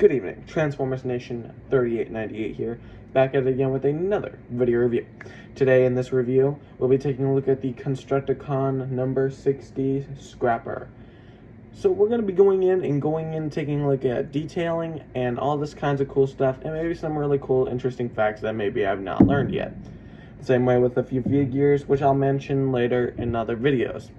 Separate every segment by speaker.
Speaker 1: Good evening, Transformers Nation 3898 here, back at it again with another video review. Today in this review, we'll be taking a look at the Constructicon number 60 Scrapper. So we're going to be going in taking a look at detailing and all this kinds of cool stuff, and maybe some really cool, interesting facts that maybe I've not learned yet. Same way with a few figures, which I'll mention later in other videos.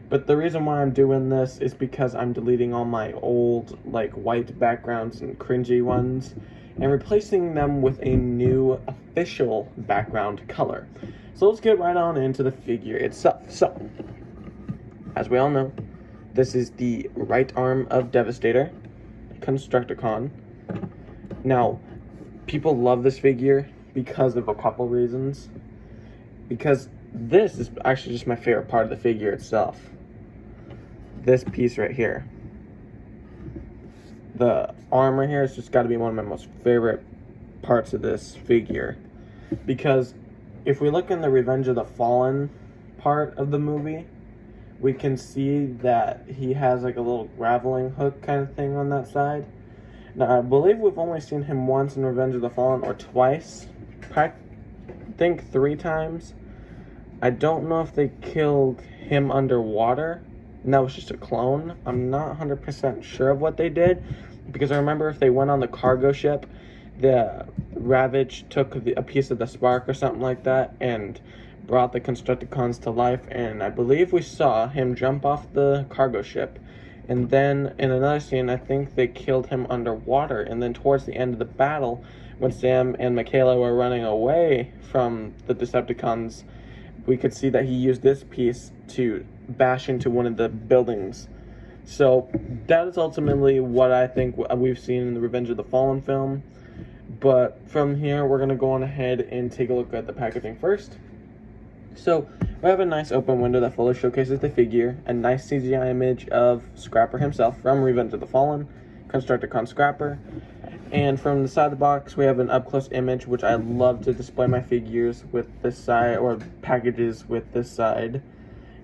Speaker 1: But the reason why I'm doing this is because I'm deleting all my old, white backgrounds and cringy ones, and replacing them with a new official background color. So let's get right on into the figure itself. So, as we all know, this is the right arm of Devastator, Constructicon. Now, people love this figure because of a couple reasons. Because this is actually just my favorite part of the figure itself. This piece right here. The arm right here has just got to be one of my most favorite parts of this figure. Because if we look in the Revenge of the Fallen part of the movie, we can see that he has like a little graveling hook kind of thing on that side. Now, I believe we've only seen him once in Revenge of the Fallen, or twice. I think 3 times. I don't know if they killed him underwater, and that was just a clone. I'm not 100% sure of what they did, because I remember if they went on the cargo ship, the Ravage took a piece of the spark or something like that and brought the Constructicons to life, and I believe we saw him jump off the cargo ship. And then in another scene, I think they killed him underwater, and then towards the end of the battle, when Sam and Michaela were running away from the Decepticons, we could see that he used this piece to bash into one of the buildings. So that is ultimately what I think we've seen in the Revenge of the Fallen film. But from here, we're going to go on ahead and take a look at the packaging first. So we have a nice open window that fully showcases the figure, a nice CGI image of Scrapper himself from Revenge of the Fallen, Constructicon Scrapper. And from the side of the box, we have an up-close image, which I love to display my figures with this side, or packages with this side.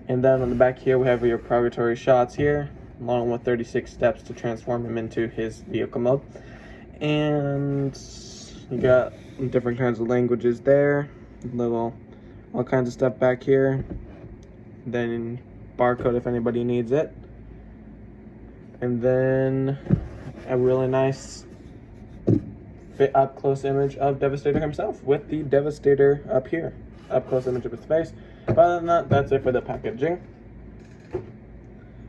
Speaker 1: And then on the back here, we have your purgatory shots here, along with 36 steps to transform him into his vehicle mode. And you got different kinds of languages there, all kinds of stuff back here. Then barcode if anybody needs it. And then a really nice up close image of Devastator himself, with the Devastator up here. Up close image of his face. But other than that, that's it for the packaging.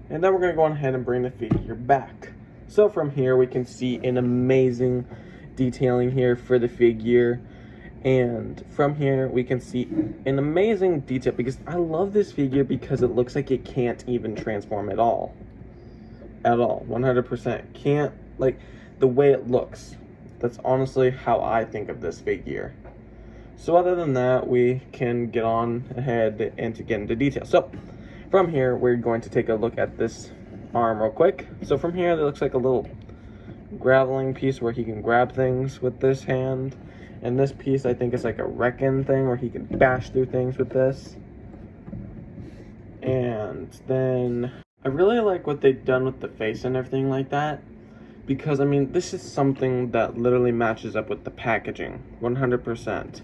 Speaker 1: And then we're going to go on ahead and bring the figure back. So from here, we can see an amazing detailing here for the figure. And from here, we can see an amazing detail, because I love this figure because it looks like it can't even transform at all. At all. 100%. Can't, the way it looks. That's honestly how I think of this figure. So other than that, we can get on ahead and to get into detail. So from here, we're going to take a look at this arm real quick. So from here, it looks like a little graveling piece where he can grab things with this hand. And this piece, I think, is like a reckon thing where he can bash through things with this. And then I really like what they've done with the face and everything like that. Because, I mean, this is something that literally matches up with the packaging, 100%.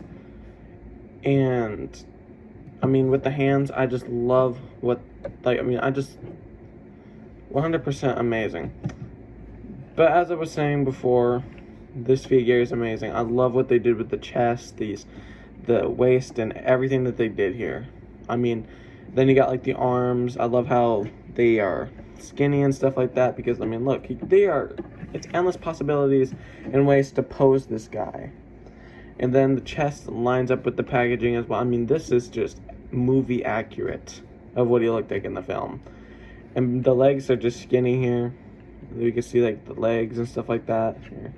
Speaker 1: And, I mean, with the hands, I just love what, 100% amazing. But as I was saying before, this figure is amazing. I love what they did with the chest, the waist, and everything that they did here. I mean, then you got, the arms. I love how they are skinny and stuff like that, because, I mean, look, it's endless possibilities and ways to pose this guy. And then the chest lines up with the packaging as well. I mean, this is just movie accurate of what he looked like in the film. And the legs are just skinny here. You can see, the legs and stuff like that. Here.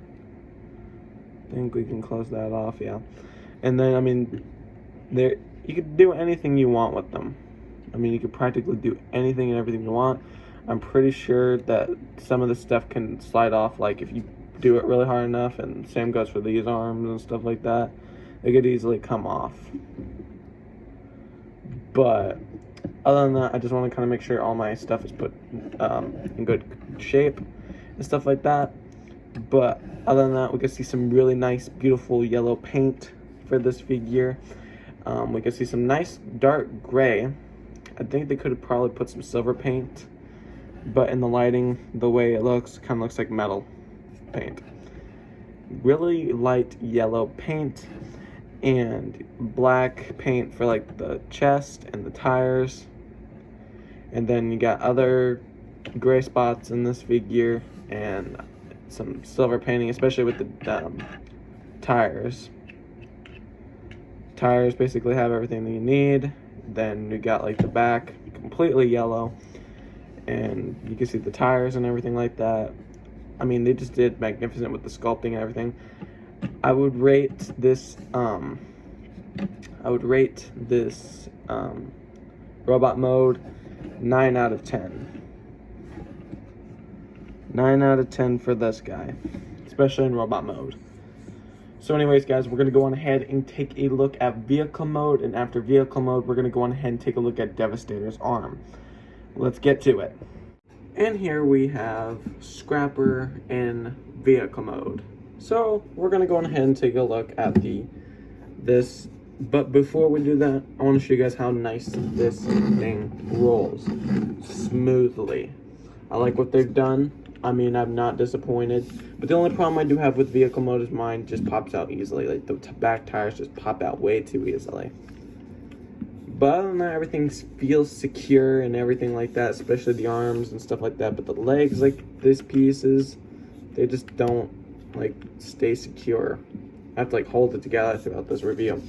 Speaker 1: I think we can close that off, yeah. And then, I mean, you could do anything you want with them. I mean, you could practically do anything and everything you want. I'm pretty sure that some of the stuff can slide off, if you do it really hard enough, and same goes for these arms and stuff like that. They could easily come off. But other than that, I just want to kind of make sure all my stuff is put in good shape and stuff like that. But other than that, we can see some really nice, beautiful yellow paint for this figure. We can see some nice dark gray. I think they could have probably put some silver paint, but in the lighting, the way it looks, kind of looks like metal paint. Really light yellow paint and black paint for like the chest and the tires. And then you got other gray spots in this figure and some silver painting, especially with the tires. Tires basically have everything that you need. Then you got like the back completely yellow, and you can see the tires and everything like that. I mean, they just did magnificent with the sculpting and everything. I would rate this robot mode 9 out of 10. 9 out of 10 for this guy, especially in robot mode. So anyways, guys, we're going to go on ahead and take a look at vehicle mode, and after vehicle mode, we're going to go on ahead and take a look at Devastator's arm. Let's get to it. And here we have Scrapper in vehicle mode. So we're going to go on ahead and take a look at this. But before we do that, I want to show you guys how nice this thing rolls smoothly. I like what they've done. I mean, I'm not disappointed. But the only problem I do have with vehicle mode is mine just pops out easily. Like, the back tires just pop out way too easily. But other than that, everything feels secure and everything like that, especially the arms and stuff like that. But the legs, like this pieces, they just don't, like, stay secure. I have to, like, hold it together throughout this review.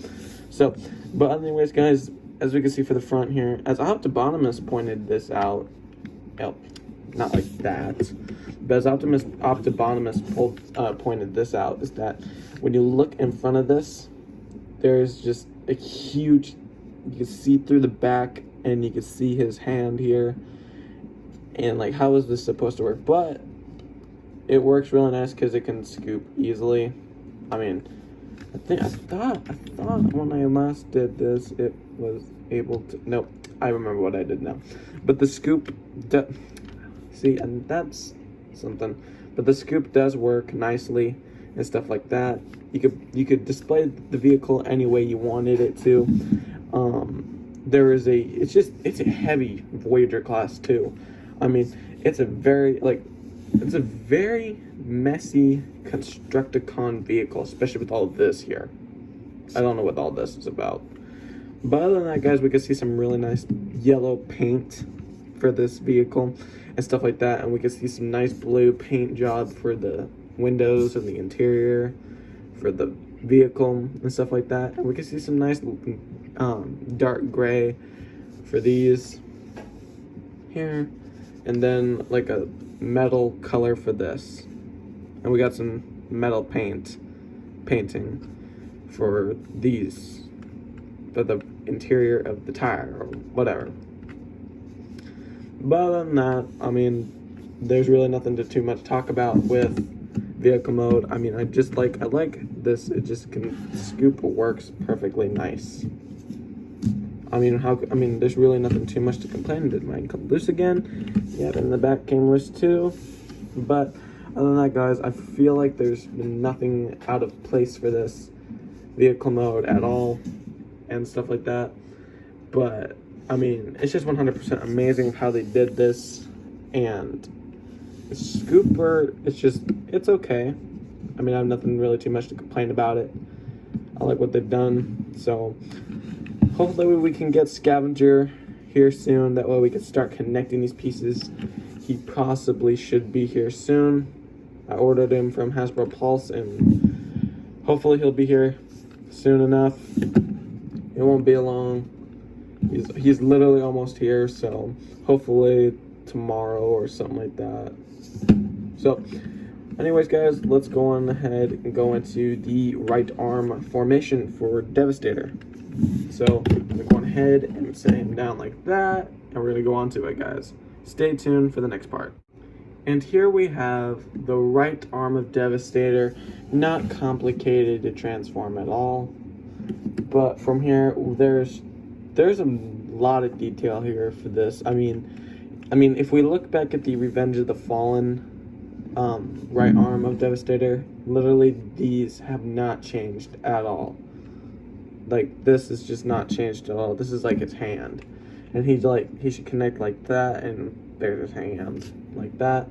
Speaker 1: So, but anyways, guys, as we can see for the front here, as Optibotimus pointed this out, not like that, but as Optibotimus pointed this out, is that when you look in front of this, there's just a huge, you can see through the back, and you can see his hand here, and like, how is this supposed to work? But it works really nice because it can scoop easily. I mean, I thought when I last did this, it was able to, nope, I remember what I did now. But the scoop, see, and that's something, but the scoop does work nicely and stuff like that. You could display the vehicle any way you wanted it to. It's a heavy Voyager class too. I mean, it's a very messy Constructicon vehicle, especially with all of this here. I don't know what all this is about. But other than that, guys, we can see some really nice yellow paint for this vehicle and stuff like that. And we can see some nice blue paint job for the windows and the interior for the vehicle and stuff like that. And we can see some nice dark gray for these here. And then like a metal color for this. And we got some metal painting for these, for the interior of the tire or whatever. But other than that, I mean, there's really nothing to too much talk about with vehicle mode. I mean, I like this. It just can scoop. It works perfectly nice. I mean, there's really nothing too much to complain. Did mine come loose again? Yeah, but in the back came loose too. But other than that, guys, I feel like there's been nothing out of place for this vehicle mode at all and stuff like that. But I mean, it's just 100% amazing how they did this. And the scooper, it's okay. I mean, I have nothing really too much to complain about it. I like what they've done. So hopefully we can get Scavenger here soon. That way we can start connecting these pieces. He possibly should be here soon. I ordered him from Hasbro Pulse, and hopefully he'll be here soon enough. It won't be long. He's literally almost here, so hopefully tomorrow or something like that. So anyways, guys, let's go on ahead and go into the right arm formation for Devastator. So I'm gonna go on ahead and set him down like that, and we're gonna go on to it, guys. Stay tuned for the next part. And here we have the right arm of Devastator. Not complicated to transform at all. But from here, there's a lot of detail here for this. I mean, if we look back at the Revenge of the Fallen right arm of Devastator. Literally, these have not changed at all. Like, this is just not changed at all. This is like his hand. And he should connect like that, and there's his hand, like that.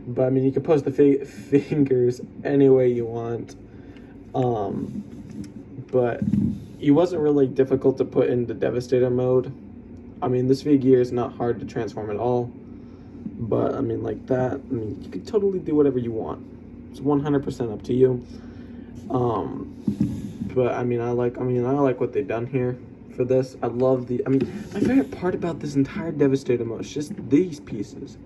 Speaker 1: But, I mean, you can pose the fingers any way you want. But he wasn't really difficult to put into Devastator mode. I mean, this figure is not hard to transform at all. But, I mean, like that, I mean, you can totally do whatever you want. It's 100% up to you. But, I mean, I like what they've done here for this. I love my favorite part about this entire Devastator mode is just these pieces.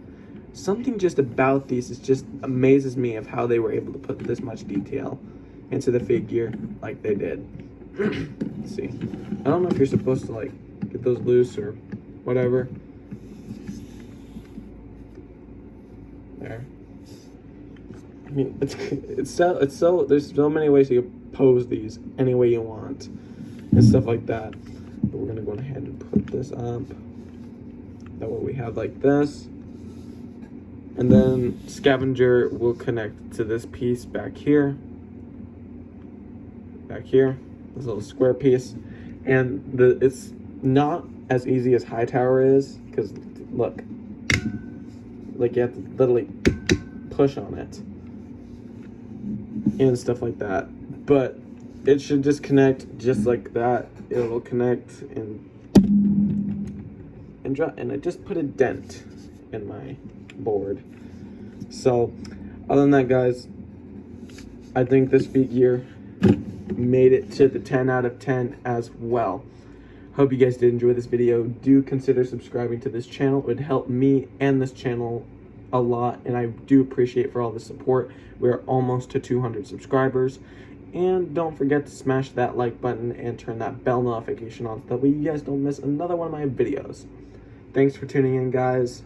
Speaker 1: Something just about these just amazes me of how they were able to put this much detail into the figure like they did. Let's see. I don't know if you're supposed to, like, get those loose or whatever. There. I mean, it's so there's so many ways you can pose these any way you want and stuff like that. But we're gonna go ahead and put this up. That way we have like this, and then Scavenger will connect to this piece back here, this little square piece, and it's not as easy as Hightower is, because look. Like, you have to literally push on it and stuff like that. But it should just connect just like that. It will connect and drop. And I just put a dent in my board. So, other than that, guys, I think this figure made it to the 10 out of 10 as well. Hope you guys did enjoy this video. Do consider subscribing to this channel. It would help me and this channel a lot, and I do appreciate for all the support. We're almost to 200 subscribers. And don't forget to smash that like button and turn that bell notification on so that way you guys don't miss another one of my videos. Thanks for tuning in, guys.